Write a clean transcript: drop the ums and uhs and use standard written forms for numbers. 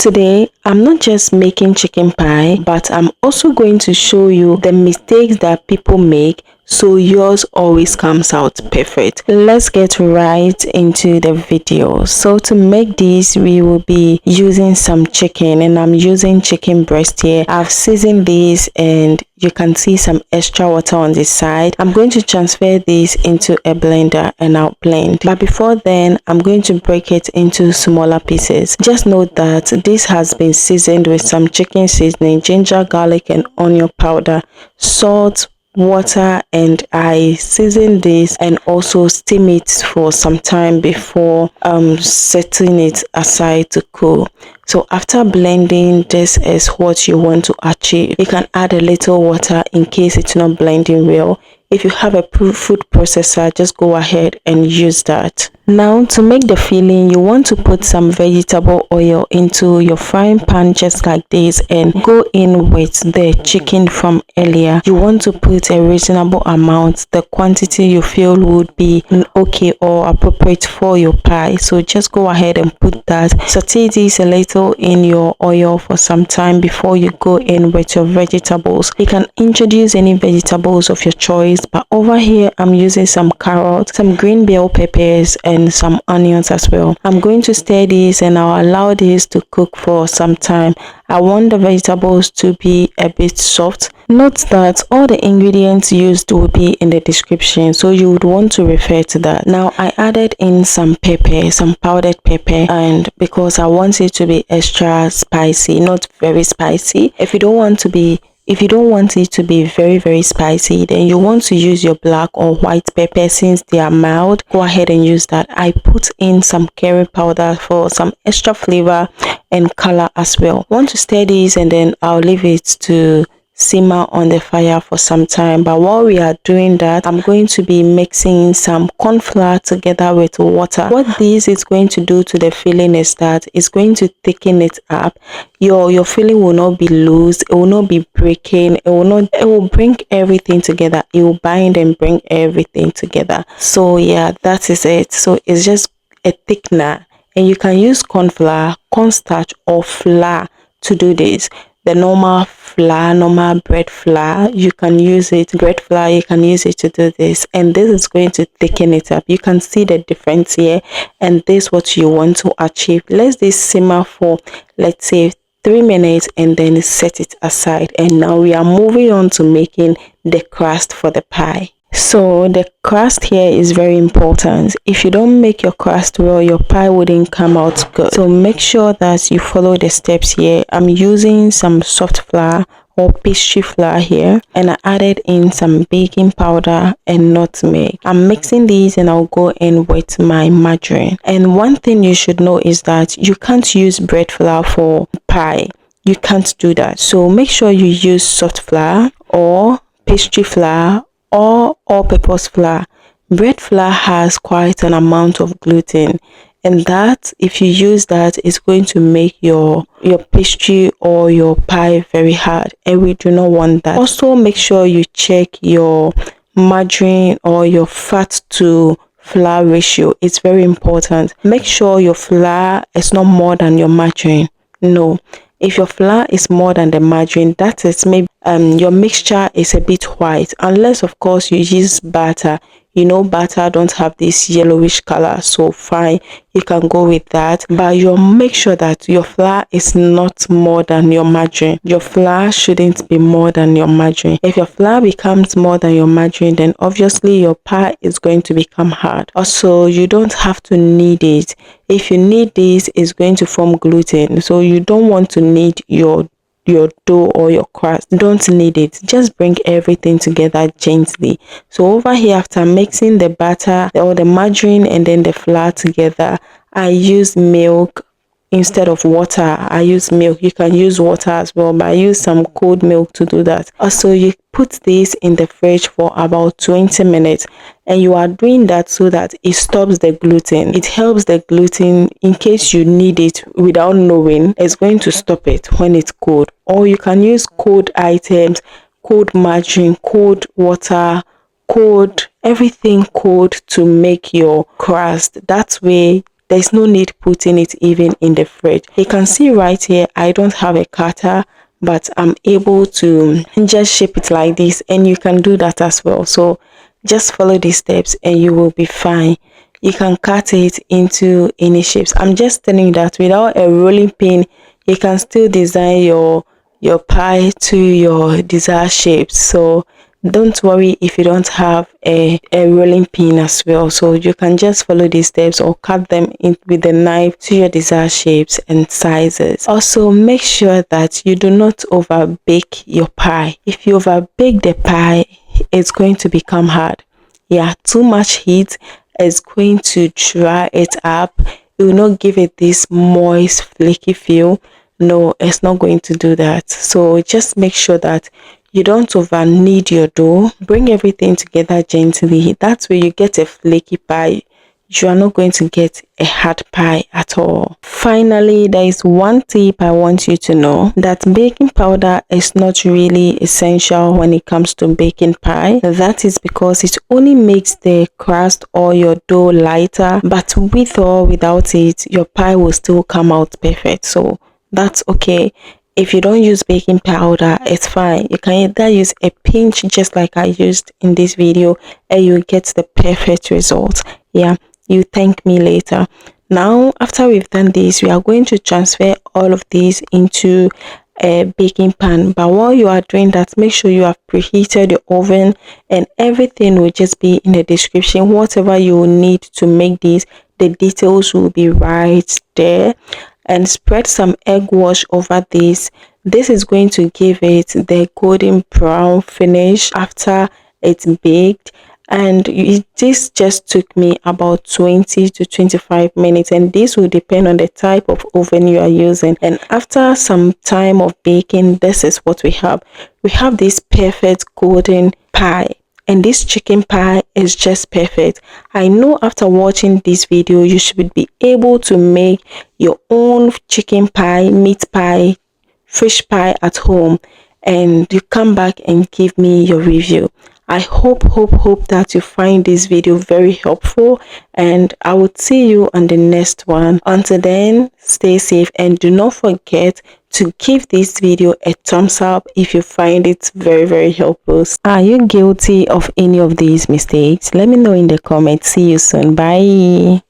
today I'm not just making chicken pie, but I'm also going to show you the mistakes that people make so yours always comes out perfect. Let's get right into the video. So to make this, we will be using some chicken, and I'm using chicken breast here. I've seasoned this and you can see some extra water on this side. I'm going to transfer this into a blender and I'll blend. But before then, I'm going to break it into smaller pieces. Just note that this has been seasoned with some chicken seasoning, ginger, garlic and onion powder, salt, water, and I season this and also steam it for some time before setting it aside to cool. So after blending, this is what you want to achieve. You can add a little water in case it's not blending well. If you have a food processor, just go ahead and use that. Now to make the filling, you want to put some vegetable oil into your frying pan just like this and go in with the chicken from earlier. You want to put a reasonable amount, the quantity you feel would be okay or appropriate for your pie. So just go ahead and put that. Saute this a little in your oil for some time before you go in with your vegetables. You can introduce any vegetables of your choice, but over here I'm using some carrots, some green bell peppers and some onions as well. I'm going to stir this and I'll allow this to cook for some time. I want the vegetables to be a bit soft. Note that all the ingredients used will be in the description, so you would want to refer to that. Now I added in some pepper, some powdered pepper, and because I want it to be extra spicy, not very spicy. If you don't want it to be very spicy, then you want to use your black or white pepper. Since they are mild, go ahead and use that. I put in some curry powder for some extra flavor and color as well. Want to stir this and then I'll leave it to simmer on the fire for some time. But while we are doing that, I'm going to be mixing some corn flour together with water. What this is going to do to the filling is that it's going to thicken it up. Your filling will not be loose, it will not be breaking, it will bring everything together. It will bind and bring everything together. So yeah, that is it. So it's just a thickener, and you can use corn flour, cornstarch or flour to do this. The normal flour, normal bread flour, you can use it. Bread flour, you can use it to do this, and this is going to thicken it up. You can see the difference here, and this is what you want to achieve. Let this simmer for, let's say, 3 minutes and then set it aside. And now we are moving on to making the crust for the pie. So the crust here is very important. If you don't make your crust well, your pie wouldn't come out good. So make sure that you follow the steps here. I'm using some soft flour or pastry flour here, and I added in some baking powder and nutmeg. I'm mixing these and I'll go in with my margarine. And one thing you should know is that you can't use bread flour for pie. You can't do that. So make sure you use soft flour or pastry flour or all-purpose flour. Bread flour has quite an amount of gluten, and that if you use that, is going to make your pastry or your pie very hard, and we do not want that. Also make sure you check your margarine or your fat to flour ratio. It's very important. Make sure your flour is not more than your margarine. No, if your flour is more than the margarine, that is maybe your mixture is a bit white, unless of course you use butter. You know, butter don't have this yellowish color, so fine, you can go with that. But you make sure that your flour is not more than your margarine. Your flour shouldn't be more than your margarine. If your flour becomes more than your margarine, then obviously your pie is going to become hard. Also, you don't have to knead it. If you knead this, it's going to form gluten, so you don't want to knead your dough or your crust. Don't knead it, just bring everything together gently. So over here, after mixing the butter or the margarine and then the flour together, I use milk instead of water. I use milk. You can use water as well, but I use some cold milk to do that. Also, you put this in the fridge for about 20 minutes, and you are doing that so that it stops the gluten. It helps the gluten in case you need it without knowing. It's going to stop it when it's cold. Or you can use cold items, cold margarine, cold water, cold everything cold to make your crust. That way there's no need putting it even in the fridge. You can see right here, I don't have a cutter, but I'm able to just shape it like this, and you can do that as well. So just follow these steps and you will be fine. You can cut it into any shapes. I'm just telling you that without a rolling pin, you can still design your pie to your desired shapes. So don't worry if you don't have a rolling pin as well. So you can just follow these steps or cut them in with the knife to your desired shapes and sizes. Also, make sure that you do not over bake your pie. If you over bake the pie, it's going to become hard. Yeah, too much heat is going to dry it up. It will not give it this moist, flaky feel. No, it's not going to do that. So just make sure that you don't over knead your dough. Bring everything together gently. That's where you get a flaky pie. You are not going to get a hard pie at all. Finally, there is one tip I want you to know, that baking powder is not really essential when it comes to baking pie. That is because it only makes the crust or your dough lighter, but with or without it, your pie will still come out perfect. So that's okay. If you don't use baking powder, it's fine. You can either use a pinch just like I used in this video, and you get the perfect result. Yeah, you thank me later. Now, after we've done this, we are going to transfer all of these into a baking pan. But while you are doing that, make sure you have preheated your oven, and everything will just be in the description. Whatever you will need to make this, the details will be right there. And spread some egg wash over this. This is going to give it the golden brown finish after it's baked. And this just took me about 20 to 25 minutes, and this will depend on the type of oven you are using. And after some time of baking, this is what we have. We have this perfect golden pie. And this chicken pie is just perfect. I know after watching this video, you should be able to make your own chicken pie, meat pie, fish pie at home, and you come back and give me your review. I hope that you find this video very helpful, and I will see you on the next one. Until then, stay safe, and do not forget to give this video a thumbs up if you find it very helpful. Are you guilty of any of these mistakes? Let me know in the comments. See you soon. Bye.